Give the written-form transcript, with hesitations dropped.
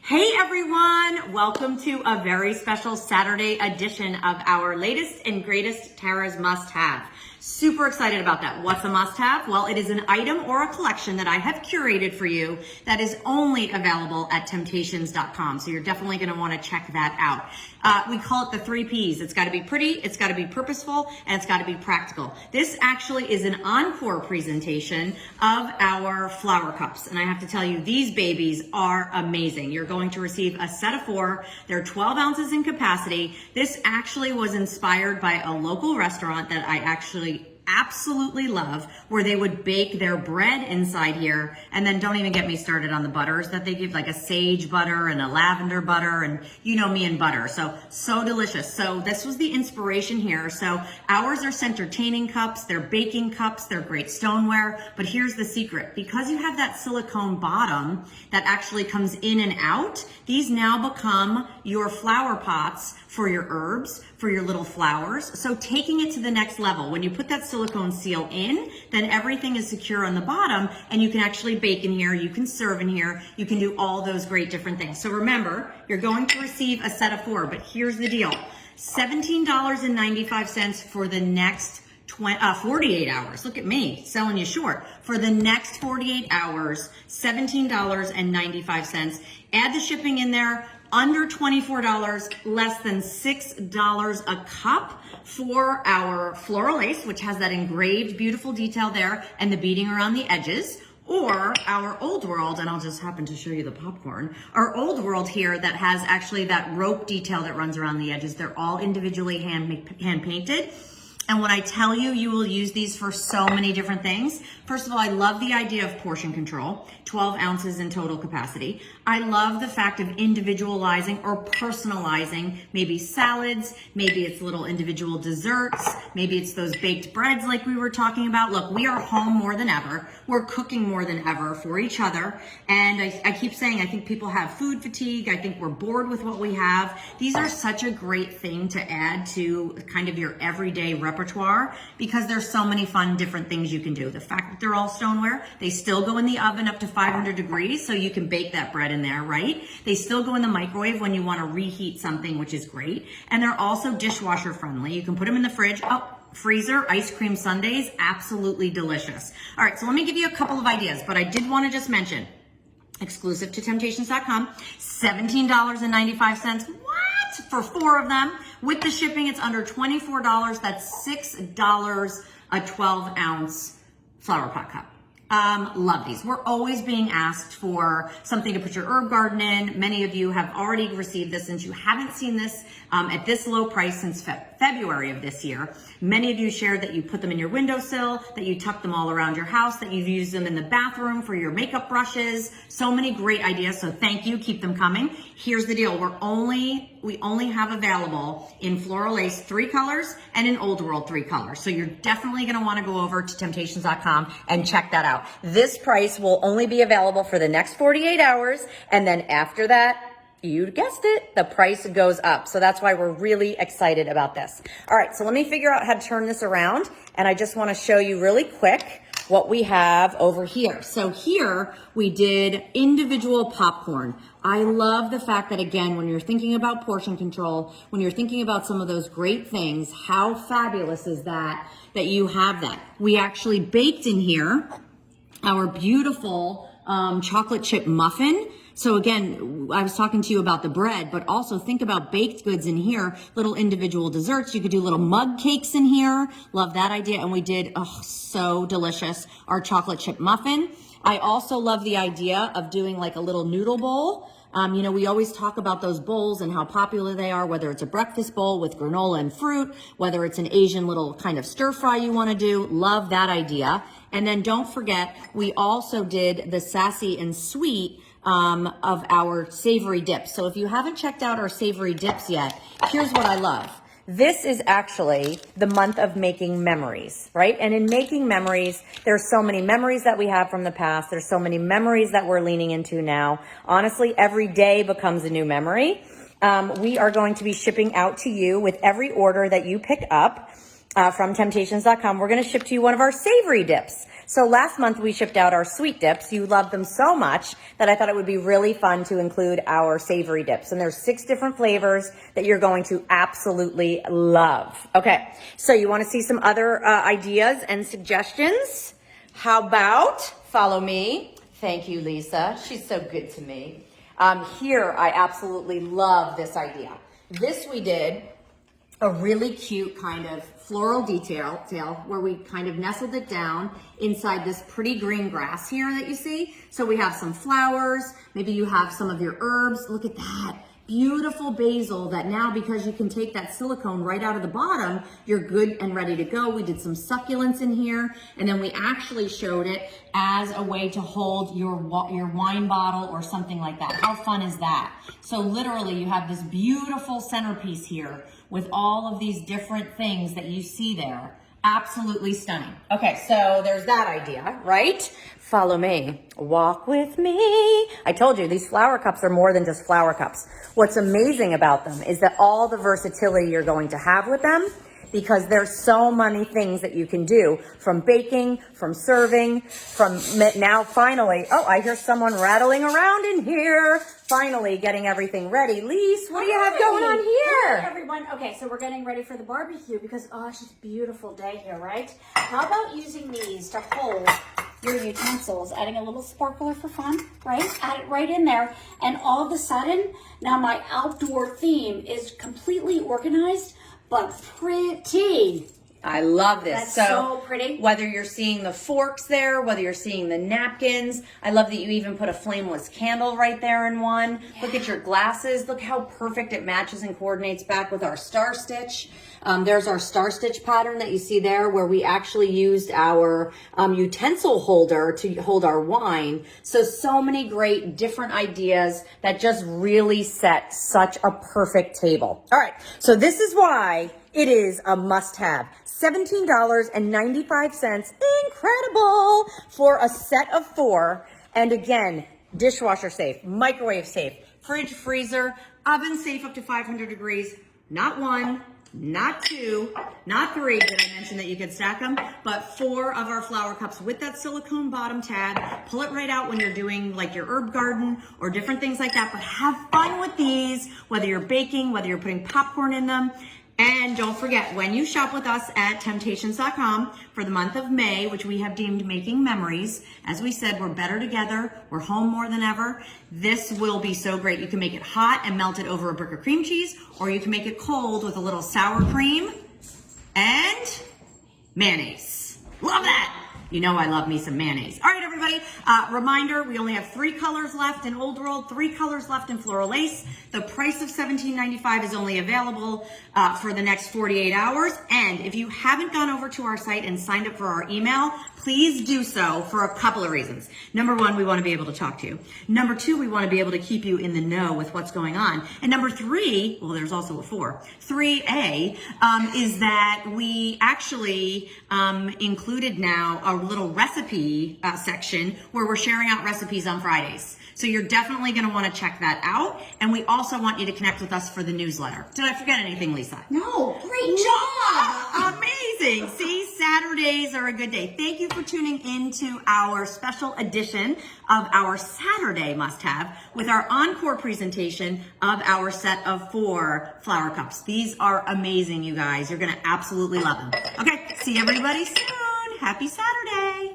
Hey everyone, welcome to a very special Saturday edition of our latest and greatest Tara's must-have. Super excited about that. What's a must-have? Well, it is an item or a collection that I have curated for you that is only available at temp-tations.com. So you're definitely going to want to check that out. We call it the 3 Ps. It's got to be pretty, it's got to be purposeful, and it's got to be practical. This actually is an encore presentation of our flower cups. And I have to tell you, these babies are amazing. You're going to receive a set of 4. They're 12 ounces in capacity. This actually was inspired by a local restaurant that I actually absolutely love, where they would bake their bread inside here. And then don't even get me started on the butters that they give, like a sage butter and a lavender butter, and you know me and butter. So delicious. So this was the inspiration here. So ours are centertaining cups, they're baking cups, they're great stoneware. But here's the secret: because you have that silicone bottom that actually comes in and out, these now become your flower pots for your herbs, for your little flowers. So taking it to the next level, when you put that silicone seal in, then everything is secure on the bottom, and you can actually bake in here, you can serve in here, you can do all those great different things. So remember, you're going to receive a set of 4, but here's the deal: $17.95 for the next 48 hours. Look at me, selling you short. For the next 48 hours, $17.95. Add the shipping in there, under $24, less than $6 a cup for our floral lace, which has that engraved beautiful detail there and the beading around the edges. Or our old world, and I'll just happen to show you the popcorn, our old world here that has actually that rope detail that runs around the edges. They're all individually hand painted. And when I tell you, you will use these for so many different things. First of all, I love the idea of portion control, 12 ounces in total capacity. I love the fact of individualizing or personalizing, maybe salads, maybe it's little individual desserts, maybe it's those baked breads like we were talking about. Look, we are home more than ever. We're cooking more than ever for each other. And I keep saying, I think people have food fatigue. I think we're bored with what we have. These are such a great thing to add to kind of your everyday repertoire, because there's so many fun different things you can do. The fact that they're all stoneware, they still go in the oven up to 500 degrees, so you can bake that bread in there, right? They still go in the microwave when you want to reheat something, which is great. And they're also dishwasher friendly. You can put them in the fridge. Freezer, ice cream sundaes, absolutely delicious. All right, so let me give you a couple of ideas, but I did want to just mention, exclusive to temptations.com, $17.95. What? For 4 of them. With the shipping, it's under $24. That's $6 a 12 ounce flower pot cup. Love these. We're always being asked for something to put your herb garden in. Many of you have already received this, since you haven't seen this at this low price since February of this year. Many of you shared that you put them in your windowsill, that you tuck them all around your house, that you've used them in the bathroom for your makeup brushes. So many great ideas. So thank you. Keep them coming. Here's the deal. We only have available in floral lace 3 colors and in old world 3 colors. So you're definitely going to want to go over to temptations.com and check that out. This price will only be available for the next 48 hours. And then after that, you guessed it, the price goes up. So that's why we're really excited about this. All right, so let me figure out how to turn this around. And I just want to show you really quick what we have over here. So here we did individual popcorn. I love the fact that, again, when you're thinking about portion control, when you're thinking about some of those great things, how fabulous is that you have that. We actually baked in here our beautiful chocolate chip muffin. So again, I was talking to you about the bread, but also think about baked goods in here, little individual desserts. You could do little mug cakes in here. Love that idea. And we did, so delicious, our chocolate chip muffin. I also love the idea of doing like a little noodle bowl. You know, we always talk about those bowls and how popular they are, whether it's a breakfast bowl with granola and fruit, whether it's an Asian little kind of stir fry you want to do. Love that idea. And then don't forget, we also did the sassy and sweet of our savory dips. So if you haven't checked out our savory dips yet, here's what I love. This is actually the month of making memories, right? And in making memories, there's so many memories that we have from the past. There's so many memories that we're leaning into now. Honestly, every day becomes a new memory. We are going to be shipping out to you with every order that you pick up from temptations.com. We're going to ship to you one of our savory dips. So last month we shipped out our sweet dips. You loved them so much that I thought it would be really fun to include our savory dips. And there's 6 different flavors that you're going to absolutely love. Okay, so you want to see some other ideas and suggestions? How about, follow me. Thank you, Lisa. She's so good to me. Here, I absolutely love this idea. This we did a really cute kind of floral detail where we kind of nestled it down inside this pretty green grass here that you see. So we have some flowers, maybe you have some of your herbs. Look at that. Beautiful basil that now, because you can take that silicone right out of the bottom, you're good and ready to go. We did some succulents in here, and then we actually showed it as a way to hold your wine bottle or something like that. How fun is that? So literally you have this beautiful centerpiece here with all of these different things that you see there. Absolutely stunning. Okay, so there's that idea, right? Follow me. Walk with me. I told you, these flower cups are more than just flower cups. What's amazing about them is that all the versatility you're going to have with them, because there's so many things that you can do, from baking, from serving, from now finally, oh, I hear someone rattling around in here, finally getting everything ready. Lise, what do you have going on here? Hi, everyone. Okay, so we're getting ready for the barbecue because, oh, it's just a beautiful day here, right? How about using these to hold your utensils, adding a little sparkler for fun, right? Add it right in there, and all of a sudden, now my outdoor theme is completely organized, but pretty. I love this. That's so pretty. Whether you're seeing the forks there, whether you're seeing the napkins, I love that you even put a flameless candle right there in one. Yeah. Look at your glasses. Look how perfect it matches and coordinates back with our star stitch. There's our star stitch pattern that you see there, where we actually used our utensil holder to hold our wine. So many great different ideas that just really set such a perfect table. All right, so this is why it is a must-have. $17.95, incredible, for a set of 4. And again, dishwasher safe, microwave safe, fridge, freezer, oven safe up to 500 degrees. Not 1, not 2, not 3. Did I mention that you could stack them? But 4 of our flower cups with that silicone bottom tab. Pull it right out when you're doing like your herb garden or different things like that. But have fun with these, whether you're baking, whether you're putting popcorn in them. And don't forget, when you shop with us at temp-tations.com for the month of May, which we have deemed Making Memories, as we said, we're better together, we're home more than ever. This will be so great. You can make it hot and melt it over a brick of cream cheese, or you can make it cold with a little sour cream and mayonnaise. Love that. You know I love me some mayonnaise. All right, everybody. Reminder, we only have 3 colors left in Old World, 3 colors left in Floral Lace. The price of $17.95 is only available for the next 48 hours. And if you haven't gone over to our site and signed up for our email, please do so for a couple of reasons. Number 1, we want to be able to talk to you. Number 2, we want to be able to keep you in the know with what's going on. And number 3, well, there's also a 4. 3A is that we actually included now a little recipe section where we're sharing out recipes on Fridays. So you're definitely going to want to check that out. And we also want you to connect with us for the newsletter. Did I forget anything, Lisa? No, great job. Amazing. See, Saturdays are a good day. Thank you for tuning into our special edition of our Saturday must-have with our encore presentation of our set of 4 flower cups. These are amazing, you guys. You're going to absolutely love them. Okay, see everybody soon. Happy Saturday.